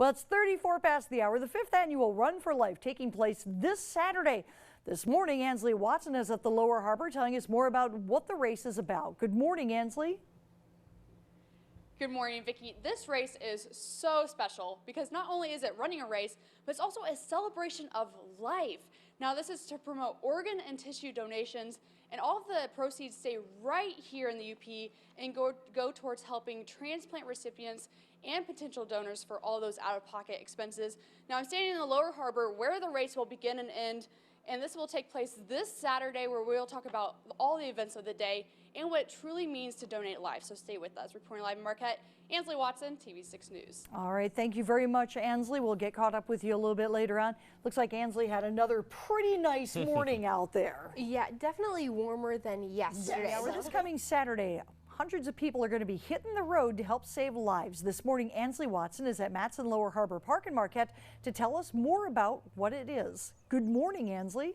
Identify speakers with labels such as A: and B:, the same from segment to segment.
A: Well, it's 34 past the hour. The 5th annual Run for Life taking place this Saturday. This morning, Ansley Watson is at the Lower Harbor telling us more about what the race is about. Good morning, Ansley.
B: Good morning, Vicki. This race is so special because not only is it running a race, but it's also a celebration of life. Now, this is to promote organ and tissue donations, and all of the proceeds stay right here in the UP and go towards helping transplant recipients and potential donors for all those out-of-pocket expenses. Now, I'm standing in the Lower Harbor where the race will begin and end, and this will take place this Saturday, where we'll talk about all the events of the day and what it truly means to donate life. So stay with us. Reporting live in Marquette, Ansley Watson, TV6 News.
A: All right, thank you very much, Ansley. We'll get caught up with you a little bit later on. Looks like Ansley had another pretty nice morning out there.
C: Yeah, definitely warmer than yesterday.
A: Yeah, this coming Saturday, hundreds of people are going to be hitting the road to help save lives. This morning, Ansley Watson is at Matson Lower Harbor Park in Marquette to tell us more about what it is. Good morning, Ansley.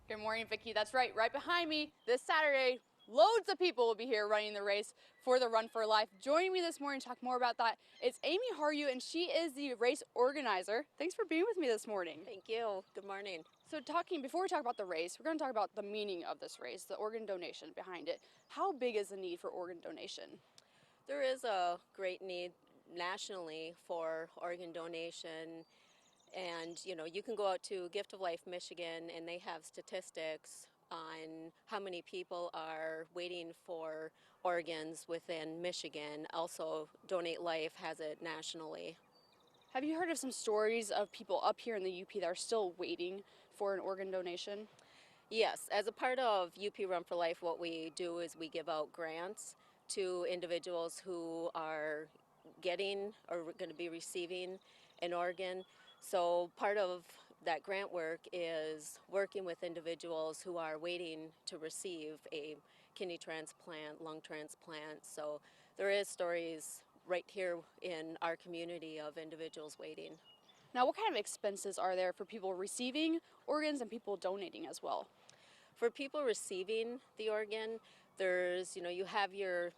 B: Good morning, Vicki. That's right. Right behind me this Saturday, loads of people will be here running the race for the Run for Life. Joining me this morning to talk more about that is Amy Haryu, and she is the race organizer. Thanks for being with me this morning.
D: Thank you. Good morning.
B: So before we talk about the race, we're going to talk about the meaning of this race, the organ donation behind it. How big is the need for organ donation?
D: There is a great need nationally for organ donation. And, you can go out to Gift of Life, Michigan, and they have statistics on how many people are waiting for organs within Michigan. Also, Donate Life has it nationally.
B: Have you heard of some stories of people up here in the UP that are still waiting for an organ donation?
D: Yes, as a part of UP Run for Life, what we do is we give out grants to individuals who are getting or going to be receiving an organ. So part of that grant work is working with individuals who are waiting to receive a kidney transplant, lung transplant. So there is stories right here in our community of individuals waiting.
B: Now, what kind of expenses are there for people receiving organs and people donating as well?
D: For people receiving the organ, there's, you have your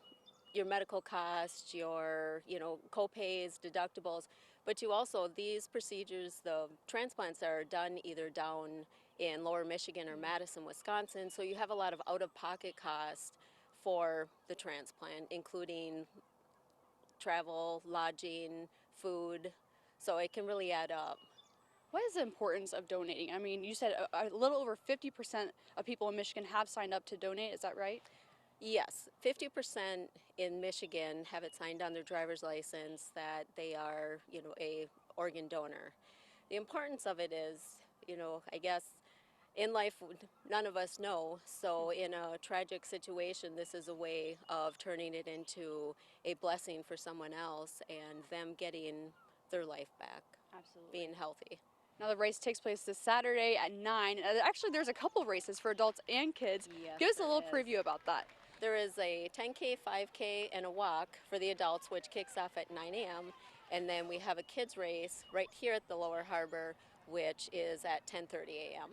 D: medical costs, your, co-pays, deductibles, but you also, these procedures, the transplants are done either down in Lower Michigan or Madison, Wisconsin, so you have a lot of out-of-pocket costs for the transplant, including travel, lodging, food, so it can really add up.
B: What is the importance of donating? I mean, you said a little over 50% of people in Michigan have signed up to donate, is that right?
D: Yes, 50% in Michigan have it signed on their driver's license that they are, a organ donor. The importance of it is, I guess in life none of us know, so in a tragic situation this is a way of turning it into a blessing for someone else and them getting their life back.
B: Absolutely.
D: Being healthy.
B: Now the race takes place this Saturday at 9. Actually, there's a couple of races for adults and kids.
D: Yes,
B: give us a little preview about that.
D: There is a 10K, 5K, and a walk for the adults, which kicks off at 9 a.m. And then we have a kids race right here at the Lower Harbor, which is at 10:30 a.m.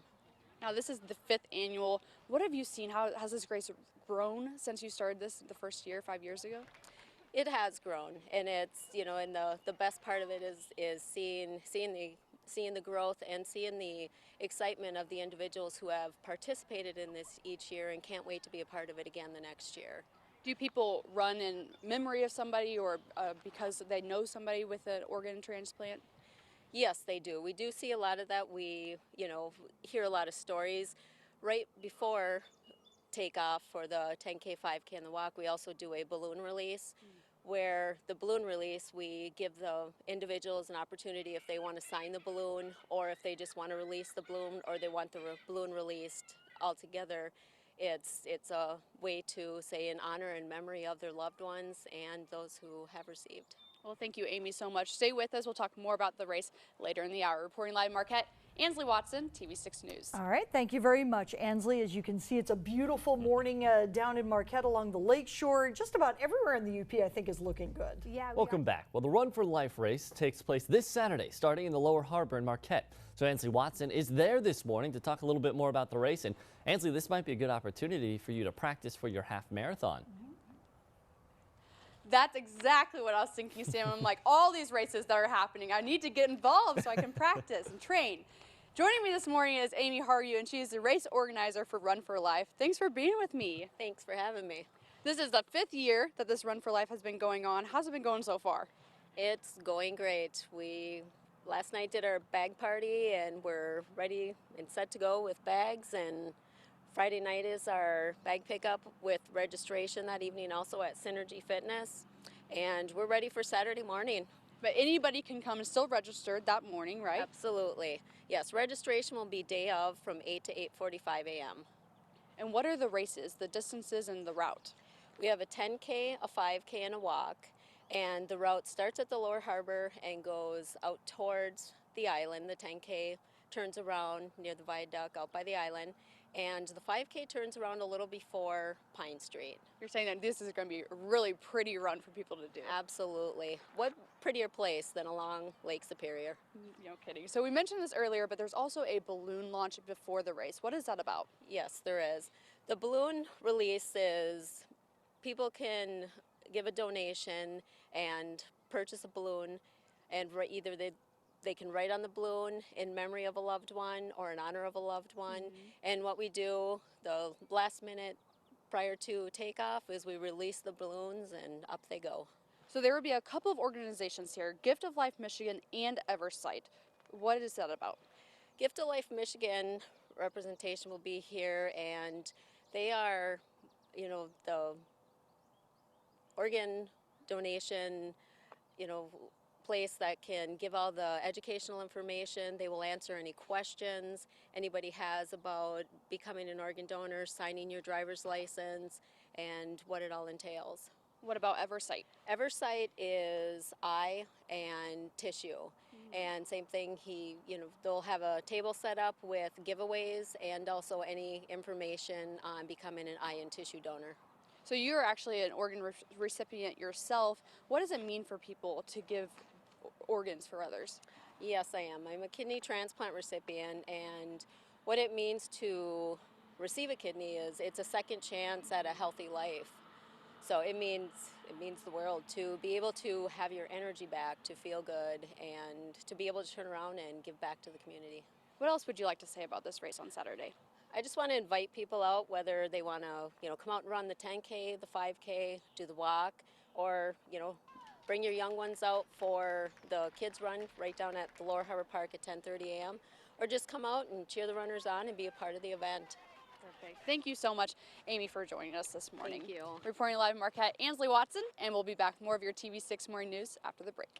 B: Now this is the 5th annual. What have you seen? How has this race grown since you started this the first year, 5 years ago?
D: It has grown, and it's, and the best part of it is seeing the growth and seeing the excitement of the individuals who have participated in this each year and can't wait to be a part of it again the next year.
B: Do people run in memory of somebody or because they know somebody with an organ transplant?
D: Yes, they do. We do see a lot of that. We, hear a lot of stories. Right before takeoff for the 10K, 5K, and the walk, we also do a balloon release. Where the balloon release, we give the individuals an opportunity if they want to sign the balloon or if they just want to release the balloon or they want the balloon released altogether. It's a way to say in honor and memory of their loved ones and those who have received.
B: Well, thank you, Amy, so much. Stay with us. We'll talk more about the race later in the hour. Reporting live in Marquette, Ansley Watson, TV6 News.
A: All right, thank you very much, Ansley. As you can see, it's a beautiful morning down in Marquette along the lake shore. Just about everywhere in the UP, I think, is looking good.
C: Yeah.
E: Welcome back. Well, the Run for Life race takes place this Saturday, starting in the Lower Harbor in Marquette. So Ansley Watson is there this morning to talk a little bit more about the race. And Ansley, this might be a good opportunity for you to practice for your half marathon.
B: That's exactly what I was thinking, Sam. I'm like, all these races that are happening, I need to get involved so I can practice and train. Joining me this morning is Amy Haryu, and she is the race organizer for Run for Life. Thanks for being with me.
D: Thanks for having me.
B: This is the 5th year that this Run for Life has been going on. How's it been going so far?
D: It's going great. We last night did our bag party and we're ready and set to go with bags, and Friday night is our bag pickup with registration that evening also at Synergy Fitness, and we're ready for Saturday morning.
B: But anybody can come and still register that morning, right?
D: Absolutely. Yes, registration will be day of from 8 to 8:45 a.m.
B: And what are the races, the distances, and the route?
D: We have a 10K, a 5K, and a walk, and the route starts at the Lower Harbor and goes out towards the island. The 10K turns around near the viaduct out by the island, and the 5K turns around a little before Pine Street.
B: You're saying that this is going to be a really pretty run for people to do.
D: Absolutely. What prettier place than along Lake Superior?
B: No kidding. So we mentioned this earlier, but there's also a balloon launch before the race. What is that about?
D: Yes, there is. The balloon release is people can give a donation and purchase a balloon, and either they can write on the balloon in memory of a loved one or in honor of a loved one. And what we do the last minute prior to takeoff is we release the balloons and up they go.
B: So there will be a couple of organizations here, Gift of Life Michigan and Eversight. What is that about?
D: Gift of Life Michigan representation will be here, and they are, the organ donation, place that can give all the educational information. They will answer any questions anybody has about becoming an organ donor, signing your driver's license, and what it all entails.
B: What about Eversight?
D: Eversight is eye and tissue. And same thing, they'll have a table set up with giveaways and also any information on becoming an eye and tissue donor.
B: So you're actually an organ recipient yourself. What does it mean for people to give organs for others?
D: Yes, I am. I'm a kidney transplant recipient, and what it means to receive a kidney is it's a second chance at a healthy life. So it means the world to be able to have your energy back, to feel good, and to be able to turn around and give back to the community.
B: What else would you like to say about this race on Saturday?
D: I just want to invite people out, whether they want to, come out and run the 10K, the 5K, do the walk, or, bring your young ones out for the kids run right down at the Lower Harbor Park at 10:30 a.m. or just come out and cheer the runners on and be a part of the event.
B: Perfect. Thank you so much, Amy, for joining us this morning.
D: Thank you.
B: Reporting live in Marquette, Ansley Watson, and we'll be back with more of your TV6 Morning News after the break.